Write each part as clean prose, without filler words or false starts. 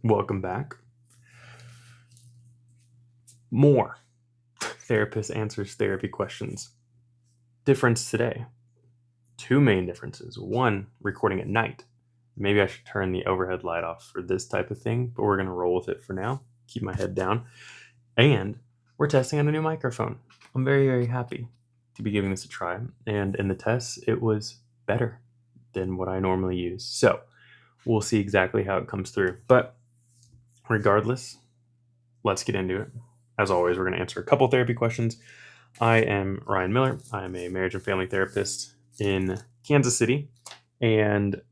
Welcome back. More Therapist Answers Therapy Questions. Difference today. Two main differences. One, recording at night. Maybe I should turn the overhead light off for this type of thing, but we're going to roll with it for now. Keep my head down. And we're testing on a new microphone. I'm very, very happy to be giving this a try. And in the tests, it was better than what I normally use. So we'll see exactly how it comes through. But regardless, let's get into it. As always, we're going to answer a couple therapy questions. I am Ryan Miller. I am a marriage and family therapist in Kansas City. And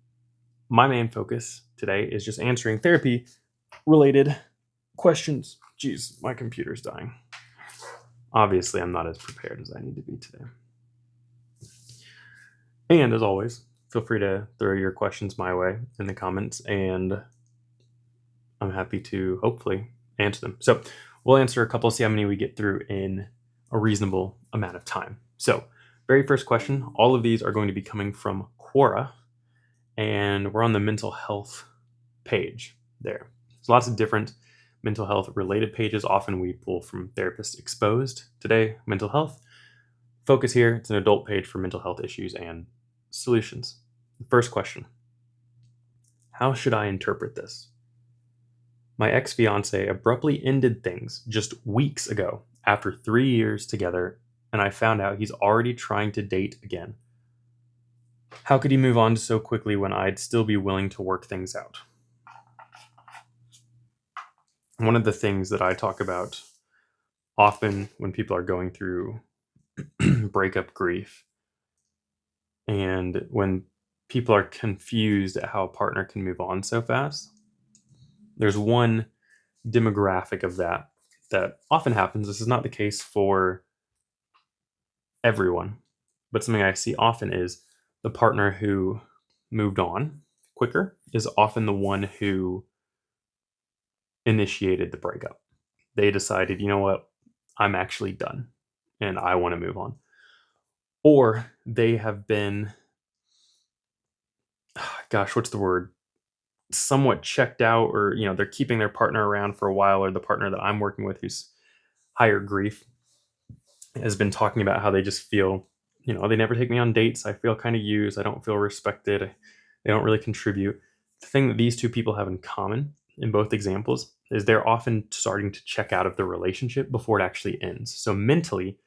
my main focus today is just answering therapy related questions. Geez, my computer's dying. Obviously, I'm not as prepared as I need to be today. And as always, feel free to throw your questions my way in the comments, and I'm happy to hopefully answer them. So we'll answer a couple, see how many we get through in a reasonable amount of time. So very first question, all of these are going to be coming from Quora, and we're on the mental health page there. There's lots of different mental health related pages. Often we pull from Therapist Exposed. Today, mental health. Focus here, it's an adult page for mental health issues and solutions. The first question, how should I interpret this? My ex-fiancé abruptly ended things just weeks ago after 3 years together, and I found out he's already trying to date again. How could he move on so quickly when I'd still be willing to work things out? One of the things that I talk about often when people are going through breakup grief, and when people are confused at how a partner can move on so fast, there's one demographic of that often happens. This is not the case for everyone, but something I see often is the partner who moved on quicker is often the one who initiated the breakup. They decided, you know what, I'm actually done and I want to move on. Or they have been, what's the word? Somewhat checked out, or they're keeping their partner around for a while, or the partner that I'm working with who's higher grief has been talking about how they just feel, they never take me on dates. I feel kind of used. I don't feel respected. They don't really contribute. The thing that these two people have in common in both examples is they're often starting to check out of the relationship before it actually ends. So mentally,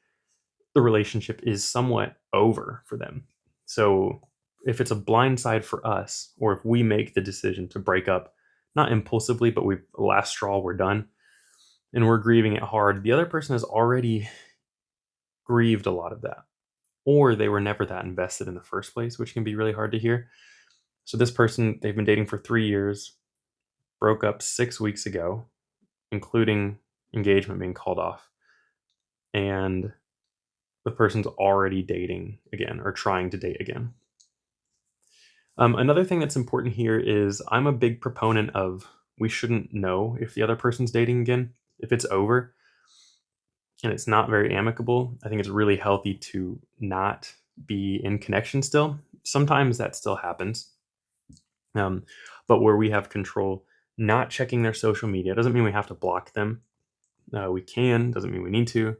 the relationship is somewhat over for them. So if it's a blind side for us, or if we make the decision to break up, not impulsively, but we last straw, we're done, and we're grieving it hard, the other person has already grieved a lot of that, or they were never that invested in the first place, which can be really hard to hear. So this person, they've been dating for 3 years, broke up 6 weeks ago, including engagement being called off, and the person's already dating again or trying to date again. Another thing that's important here is I'm a big proponent of we shouldn't know if the other person's dating again. If it's over and it's not very amicable, I think it's really healthy to not be in connection still. Sometimes that still happens. But where we have control, not checking their social media doesn't mean we have to block them. We can, doesn't mean we need to,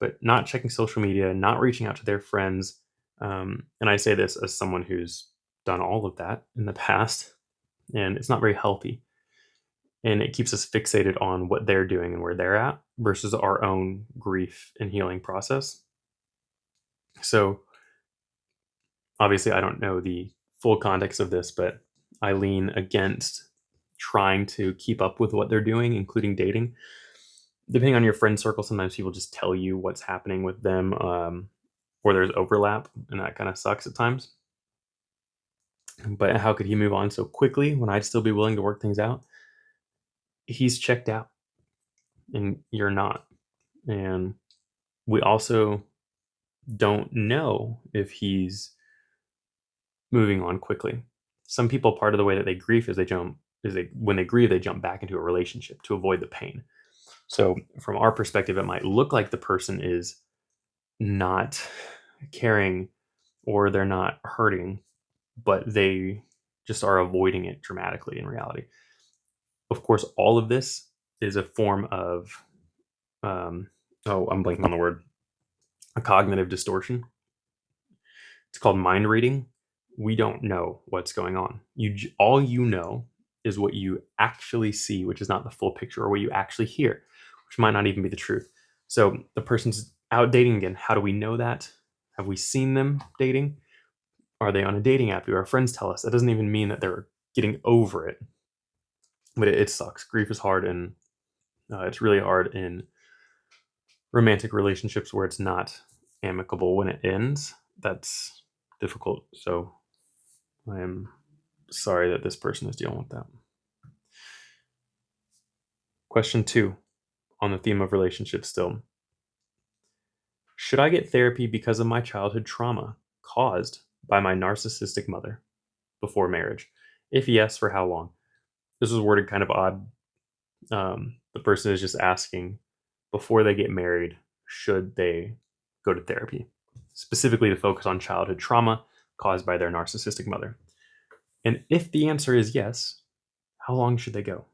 but not checking social media, not reaching out to their friends. And I say this as someone who's done all of that in the past, and it's not very healthy. And it keeps us fixated on what they're doing and where they're at versus our own grief and healing process. So obviously I don't know the full context of this, but I lean against trying to keep up with what they're doing, including dating. Depending on your friend circle, sometimes people just tell you what's happening with them, or there's overlap, and that kind of sucks at times. But how could he move on so quickly when I'd still be willing to work things out? He's checked out, and you're not. And we also don't know if he's moving on quickly. Some people, part of the way that they grieve is when they grieve, they jump back into a relationship to avoid the pain. So from our perspective, it might look like the person is not caring or they're not hurting, but they just are avoiding it dramatically in reality. Of course, all of this is a form of, I'm blanking on the word, a cognitive distortion. It's called mind reading. We don't know what's going on. All you know is what you actually see, which is not the full picture, or what you actually hear, which might not even be the truth. So the person's out dating again. How do we know that? Have we seen them dating? Are they on a dating app? Do our friends tell us? That doesn't even mean that they're getting over it, but it sucks. Grief is hard, and it's really hard in romantic relationships where it's not amicable when it ends. That's difficult. So I am sorry that this person is dealing with that. Question 2, on the theme of relationships still. Should I get therapy because of my childhood trauma caused by my narcissistic mother before marriage? If yes, for how long? This was worded kind of odd. The person is just asking, before they get married, should they go to therapy? Specifically to focus on childhood trauma caused by their narcissistic mother. And if the answer is yes, how long should they go?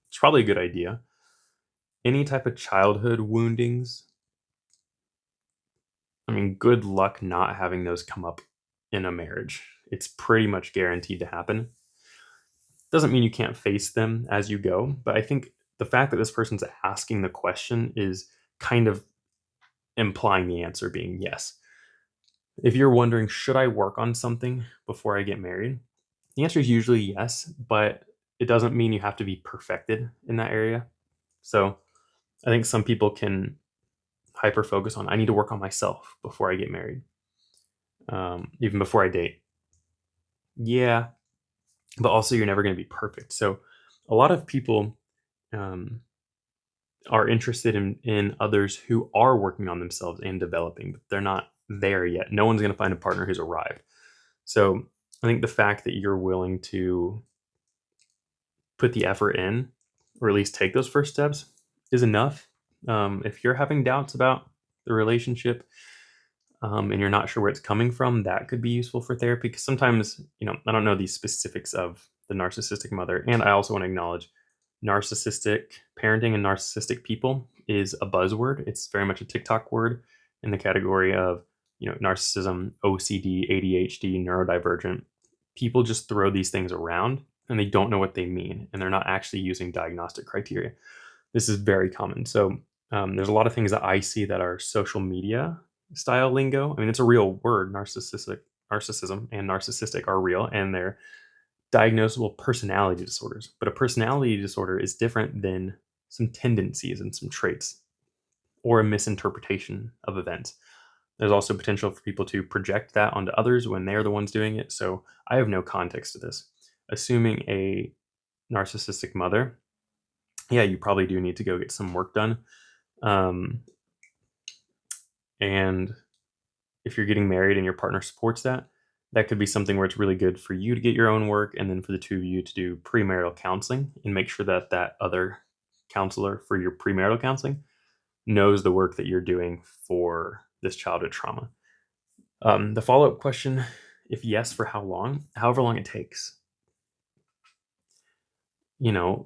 It's probably a good idea. Any type of childhood woundings, I mean, good luck not having those come up in a marriage. It's pretty much guaranteed to happen. Doesn't mean you can't face them as you go, but I think the fact that this person's asking the question is kind of implying the answer being yes. If you're wondering, should I work on something before I get married? The answer is usually yes, but it doesn't mean you have to be perfected in that area. So I think some people can hyper focus on, I need to work on myself before I get married, even before I date. Yeah, but also you're never going to be perfect. So a lot of people um, are interested in others who are working on themselves and developing, but they're not there yet. No one's going to find a partner who's arrived. So I think the fact that you're willing to put the effort in, or at least take those first steps, is enough. If you're having doubts about the relationship, and you're not sure where it's coming from, that could be useful for therapy. Because sometimes, I don't know the specifics of the narcissistic mother. And I also want to acknowledge narcissistic parenting and narcissistic people is a buzzword. It's very much a TikTok word in the category of, narcissism, OCD, ADHD, neurodivergent. People just throw these things around and they don't know what they mean. And they're not actually using diagnostic criteria. This is very common. So there's a lot of things that I see that are social media style lingo. I mean, it's a real word. Narcissism and narcissistic are real, and they're diagnosable personality disorders. But a personality disorder is different than some tendencies and some traits or a misinterpretation of events. There's also potential for people to project that onto others when they're the ones doing it. So I have no context to this. Assuming a narcissistic mother, yeah, you probably do need to go get some work done. And if you're getting married and your partner supports that, that could be something where it's really good for you to get your own work, and then for the two of you to do premarital counseling and make sure that that other counselor for your premarital counseling knows the work that you're doing for this childhood trauma. The follow-up question, if yes, for how long? However long it takes.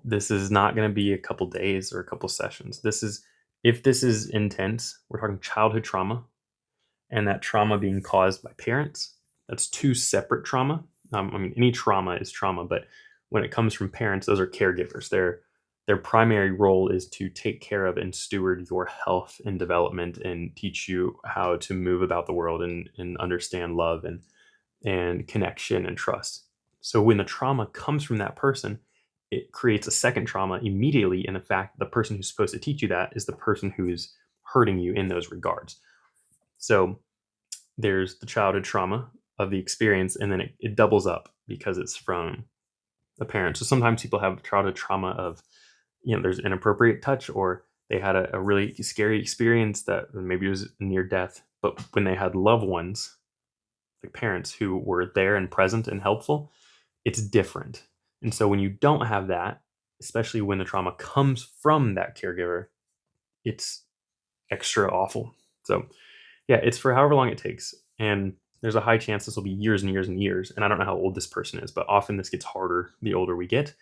This is not going to be a couple days or a couple sessions. If this is intense, we're talking childhood trauma, and that trauma being caused by parents. That's two separate trauma. I mean, any trauma is trauma, but when it comes from parents, those are caregivers. Their primary role is to take care of and steward your health and development and teach you how to move about the world and understand love and connection and trust. So when the trauma comes from that person, it creates a second trauma immediately. In the fact, the person who's supposed to teach you that is the person who is hurting you in those regards. So there's the childhood trauma of the experience, and then it doubles up because it's from a parent. So sometimes people have childhood trauma of, there's inappropriate touch, or they had a really scary experience that maybe was near death. But when they had loved ones, like parents who were there and present and helpful, it's different. And so when you don't have that, especially when the trauma comes from that caregiver, it's extra awful. So yeah, it's for however long it takes. And there's a high chance this will be years and years and years. And I don't know how old this person is, but often this gets harder the older we get.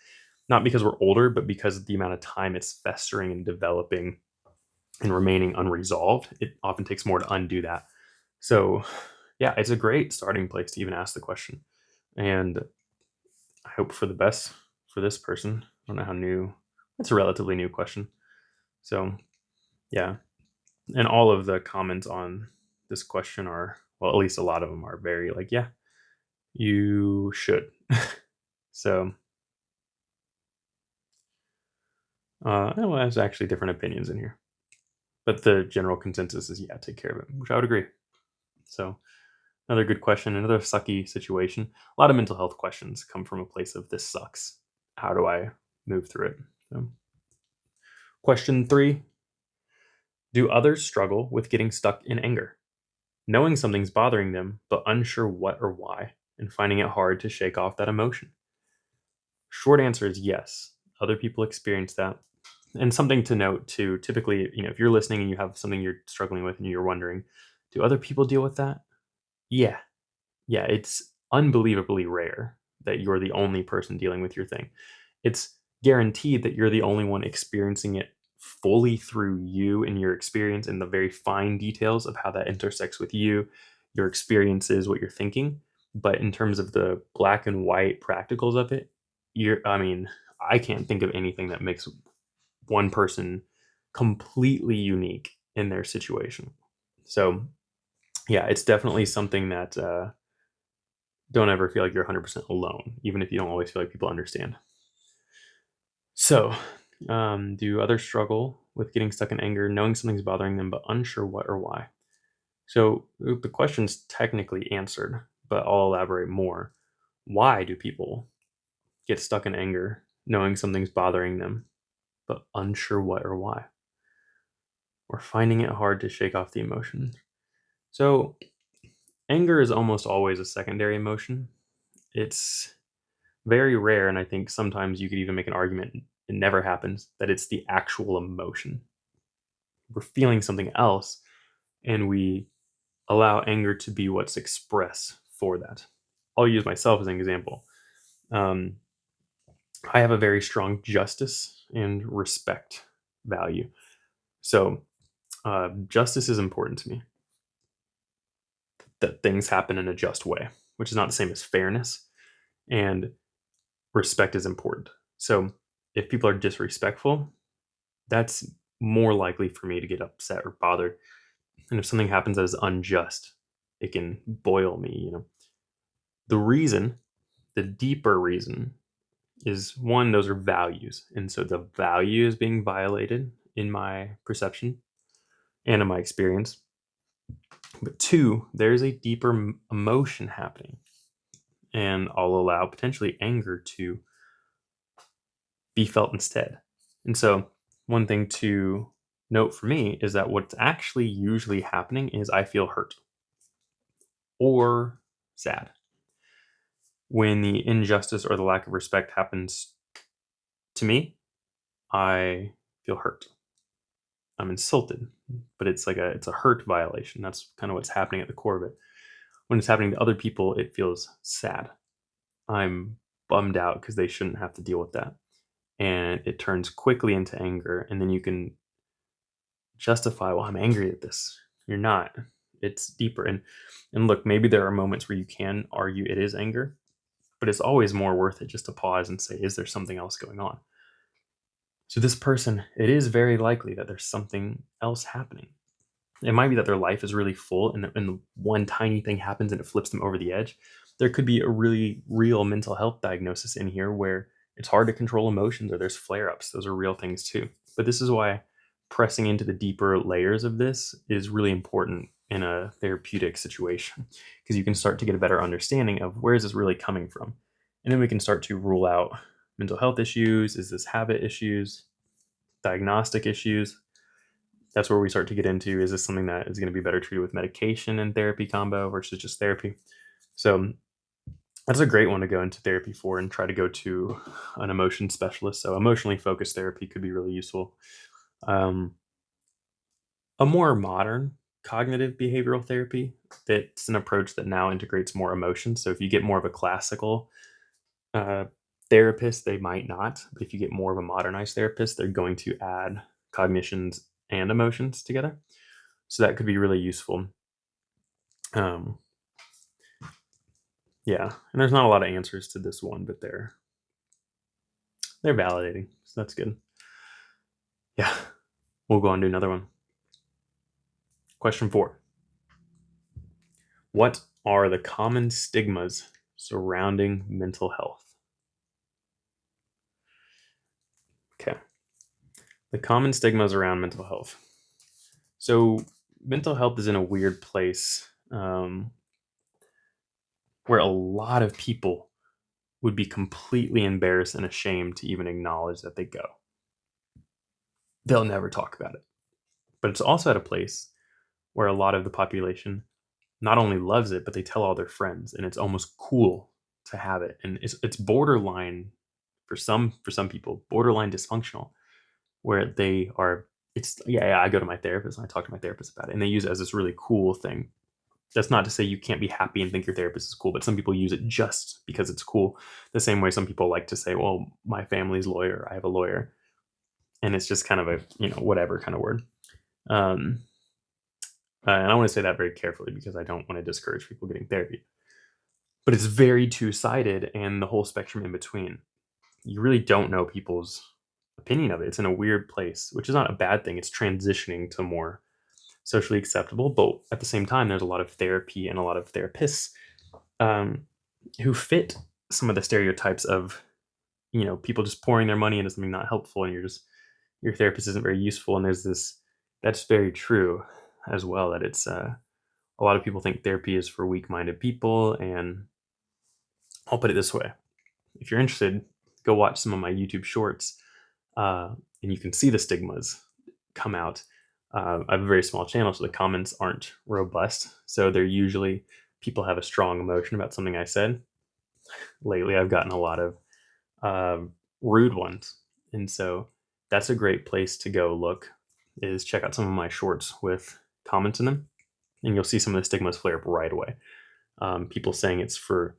Not because we're older, but because of the amount of time it's festering and developing and remaining unresolved. It often takes more to undo that. So, yeah, it's a great starting place to even ask the question. And I hope for the best for this person. I don't know how new, it's a relatively new question. So, yeah. And all of the comments on this question are, well, at least a lot of them are very like, yeah, you should. So, well, there's actually different opinions in here. But the general consensus is, yeah, take care of it, which I would agree. So, another good question, another sucky situation. A lot of mental health questions come from a place of this sucks. How do I move through it? So, question 3. Do others struggle with getting stuck in anger? Knowing something's bothering them, but unsure what or why, and finding it hard to shake off that emotion? Short answer is yes. Other people experience that. And something to note too, typically, if you're listening and you have something you're struggling with and you're wondering, do other people deal with that? Yeah. Yeah, it's unbelievably rare that you're the only person dealing with your thing. It's guaranteed that you're the only one experiencing it fully through you and your experience and the very fine details of how that intersects with you, your experiences, what you're thinking. But in terms of the black and white practicals of it, I mean, I can't think of anything that makes one person completely unique in their situation. So, yeah, it's definitely something that don't ever feel like you're 100% alone, even if you don't always feel like people understand. So, do others struggle with getting stuck in anger, knowing something's bothering them, but unsure what or why? So, the question's technically answered, but I'll elaborate more. Why do people get stuck in anger, knowing something's bothering them, but unsure what or why? Or finding it hard to shake off the emotion? So, anger is almost always a secondary emotion. It's very rare, and I think sometimes you could even make an argument, it never happens, that it's the actual emotion. We're feeling something else, and we allow anger to be what's expressed for that. I'll use myself as an example. Um, I have a very strong justice and respect value. So, justice is important to me, that things happen in a just way, which is not the same as fairness. And respect is important. So, if people are disrespectful, that's more likely for me to get upset or bothered. And if something happens that is unjust, it can boil me. The reason, the deeper reason, is one, those are values. And so the value is being violated in my perception and in my experience. But two, there's a deeper emotion happening. And I'll allow potentially anger to be felt instead. And so, one thing to note for me is that what's actually usually happening is I feel hurt or sad. When the injustice or the lack of respect happens to me, I feel hurt. I'm insulted, but it's a hurt violation. That's kind of what's happening at the core of it. When it's happening to other people, it feels sad. I'm bummed out because they shouldn't have to deal with that. And it turns quickly into anger, and then you can justify, well, I'm angry at this. You're not. It's deeper. And look, maybe there are moments where you can argue it is anger, but it's always more worth it just to pause and say, is there something else going on? So this person, it is very likely that there's something else happening. It might be that their life is really full and one tiny thing happens and it flips them over the edge. There could be a really real mental health diagnosis in here where it's hard to control emotions or there's flare ups. Those are real things too. But this is why pressing into the deeper layers of this is really important in a therapeutic situation because you can start to get a better understanding of where is this really coming from. And then we can start to rule out mental health issues. Is this habit issues, diagnostic issues? That's where we start to get into, is this something that is going to be better treated with medication and therapy combo versus just therapy? So that's a great one to go into therapy for and try to go to an emotion specialist. So emotionally focused therapy could be really useful. Um, a more modern cognitive behavioral therapy. That's an approach that now integrates more emotion. So if you get more of a classical uh, therapist, they might not. But if you get more of a modernized therapist, they're going to add cognitions and emotions together. So that could be really useful. Um, yeah, and there's not a lot of answers to this one, but they're validating, so that's good. Yeah, we'll go on to another one. Question 4. What are the common stigmas surrounding mental health? Okay. The common stigmas around mental health. So, mental health is in a weird place where a lot of people would be completely embarrassed and ashamed to even acknowledge that they go. They'll never talk about it. But it's also at a place where a lot of the population not only loves it, but they tell all their friends, and it's almost cool to have it. And it's borderline for some people, borderline dysfunctional, where they are. It's yeah, I go to my therapist and I talk to my therapist about it, and they use it as this really cool thing. That's not to say you can't be happy and think your therapist is cool, but some people use it just because it's cool. The same way some people like to say, "Well, my family's lawyer, I have a lawyer," and it's just kind of a whatever kind of word. Um, and I want to say that very carefully because I don't want to discourage people getting therapy. But it's very two-sided and the whole spectrum in between. You really don't know people's opinion of it. It's in a weird place, which is not a bad thing. It's transitioning to more socially acceptable, but at the same time, there's a lot of therapy and a lot of therapists um, who fit some of the stereotypes of people just pouring their money into something not helpful, and your therapist isn't very useful. And there's this that's very true as well. That it's a lot of people think therapy is for weak-minded people, and I'll put it this way: if you're interested, go watch some of my YouTube shorts, and you can see the stigmas come out. I have a very small channel, so the comments aren't robust. So they're usually people have a strong emotion about something I said. Lately, I've gotten a lot of uh, rude ones, and so that's a great place to go look. Is check out some of my shorts with comments in them, and you'll see some of the stigmas flare up right away. People saying it's for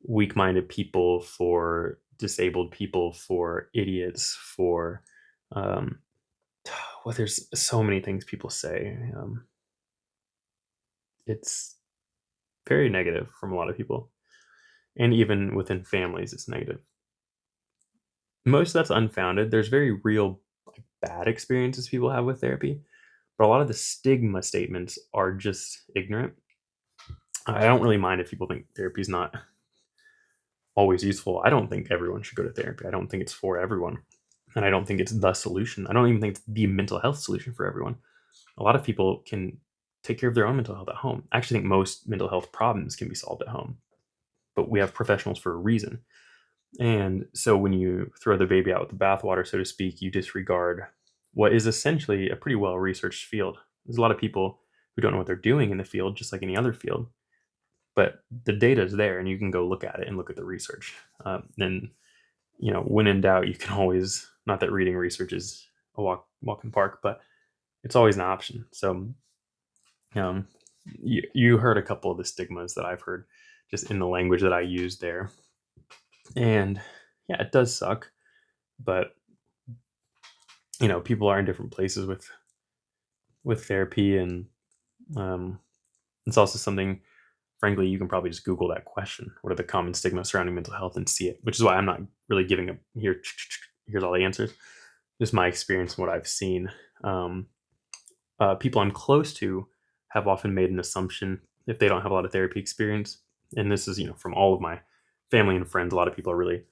weak-minded people, for disabled people, for idiots, for um, well, there's so many things people say. It's very negative from a lot of people, and even within families, it's negative. Most of that's unfounded. There's very real bad experiences people have with therapy, but a lot of the stigma statements are just ignorant. I don't really mind if people think therapy is not always useful. I don't think everyone should go to therapy. I don't think it's for everyone. And I don't think it's the solution. I don't even think it's the mental health solution for everyone. A lot of people can take care of their own mental health at home. I actually think most mental health problems can be solved at home, but we have professionals for a reason. And so when you throw the baby out with the bathwater, so to speak, you disregard what is essentially a pretty well researched field. There's a lot of people who don't know what they're doing in the field, just like any other field, but the data is there and you can go look at it and look at the research. And when in doubt, you can always, not that reading research is a walk in the park, but it's always an option. So um, you heard a couple of the stigmas that I've heard just in the language that I use there. And yeah, it does suck, but people are in different places with therapy, and um, it's also something. Frankly, you can probably just Google that question. What are the common stigmas surrounding mental health and see it? Which is why I'm not really giving a here. Here's all the answers. Just my experience and what I've seen. Um, People I'm close to have often made an assumption if they don't have a lot of therapy experience, and this is from all of my family and friends. A lot of people are really,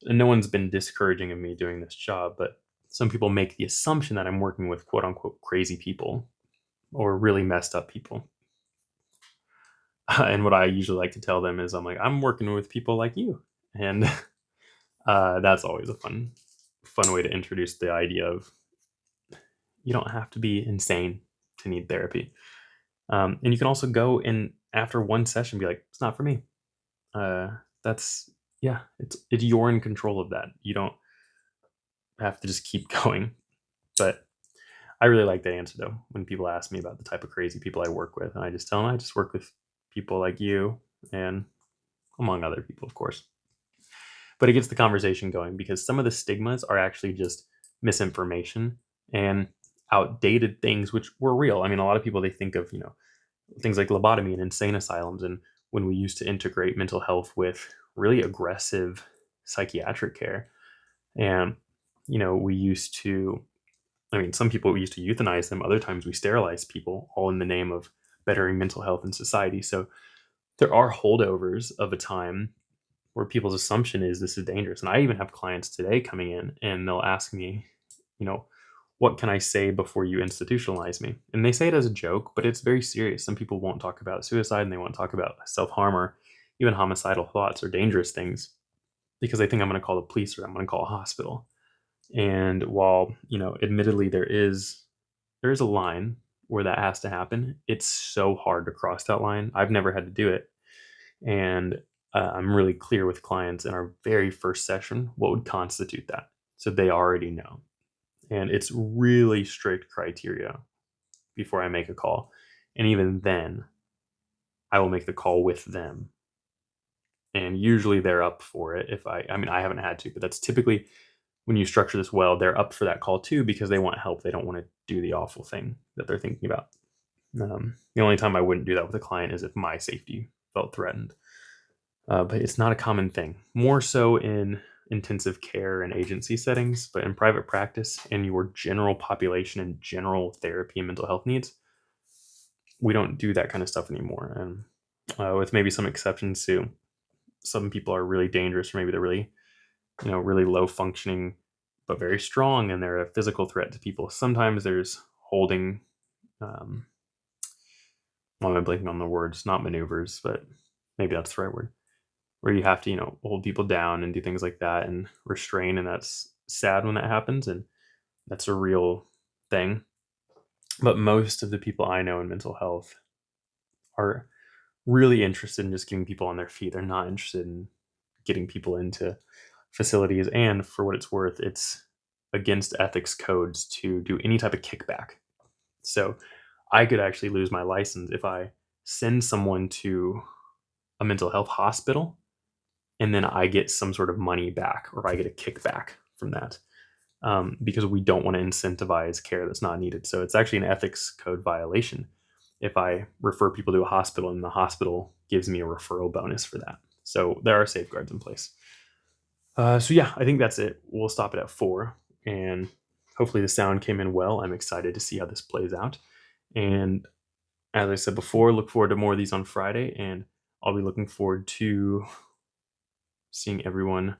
and no one's been discouraging of me doing this job, but some people make the assumption that I'm working with quote unquote crazy people or really messed up people. And what I usually like to tell them is, I'm like, I'm working with people like you, and that's always a fun way to introduce the idea of you don't have to be insane to need therapy. And you can also go and after one session be like, it's not for me. Uh, that's yeah, you're in control of that. You don't have to just keep going. But I really like that answer though when people ask me about the type of crazy people I work with, and I just tell them I just work with people like you and among other people, of course. But it gets the conversation going because some of the stigmas are actually just misinformation and outdated things which were real. I mean, a lot of people they think of, things like lobotomy and insane asylums and when we used to integrate mental health with really aggressive psychiatric care. And we used to I mean, some people we used to euthanize them, other times we sterilize people, all in the name of bettering mental health in society. So there are holdovers of a time where people's assumption is this is dangerous. And I even have clients today coming in and they'll ask me, you know, what can I say before you institutionalize me? And they say it as a joke, but it's very serious. Some people won't talk about suicide and they won't talk about self harm or even homicidal thoughts or dangerous things because they think I'm going to call the police or I'm going to call a hospital. And while, admittedly there is a line where that has to happen, it's so hard to cross that line. I've never had to do it. And I'm really clear with clients in our very first session what would constitute that. So they already know. And it's really strict criteria before I make a call. And even then, I will make the call with them. And usually they're up for it if I mean, I haven't had to, but that's typically when you structure this well, they're up for that call too because they want help. They don't want to do the awful thing that they're thinking about. The only time I wouldn't do that with a client is if my safety felt threatened. But it's not a common thing. More so in intensive care and agency settings, but in private practice and your general population and general therapy and mental health needs, we don't do that kind of stuff anymore. And with maybe some exceptions too, some people are really dangerous, or maybe they're really, really low functioning, but very strong, and they're a physical threat to people. Sometimes there's holding. Why am I blanking on the words? Not maneuvers, but maybe that's the right word. Where you have to, hold people down and do things like that and restrain, and that's sad when that happens, and that's a real thing. But most of the people I know in mental health are really interested in just getting people on their feet. They're not interested in getting people into facilities, and for what it's worth, it's against ethics codes to do any type of kickback. So I could actually lose my license if I send someone to a mental health hospital and then I get some sort of money back or I get a kickback from that, because we don't want to incentivize care that's not needed. So it's actually an ethics code violation if I refer people to a hospital and the hospital gives me a referral bonus for that. So there are safeguards in place. So yeah, I think that's it. We'll stop it at 4, and hopefully the sound came in well. I'm excited to see how this plays out. And as I said before, look forward to more of these on Friday, and I'll be looking forward to seeing everyone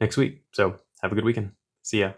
next week. So have a good weekend. See ya.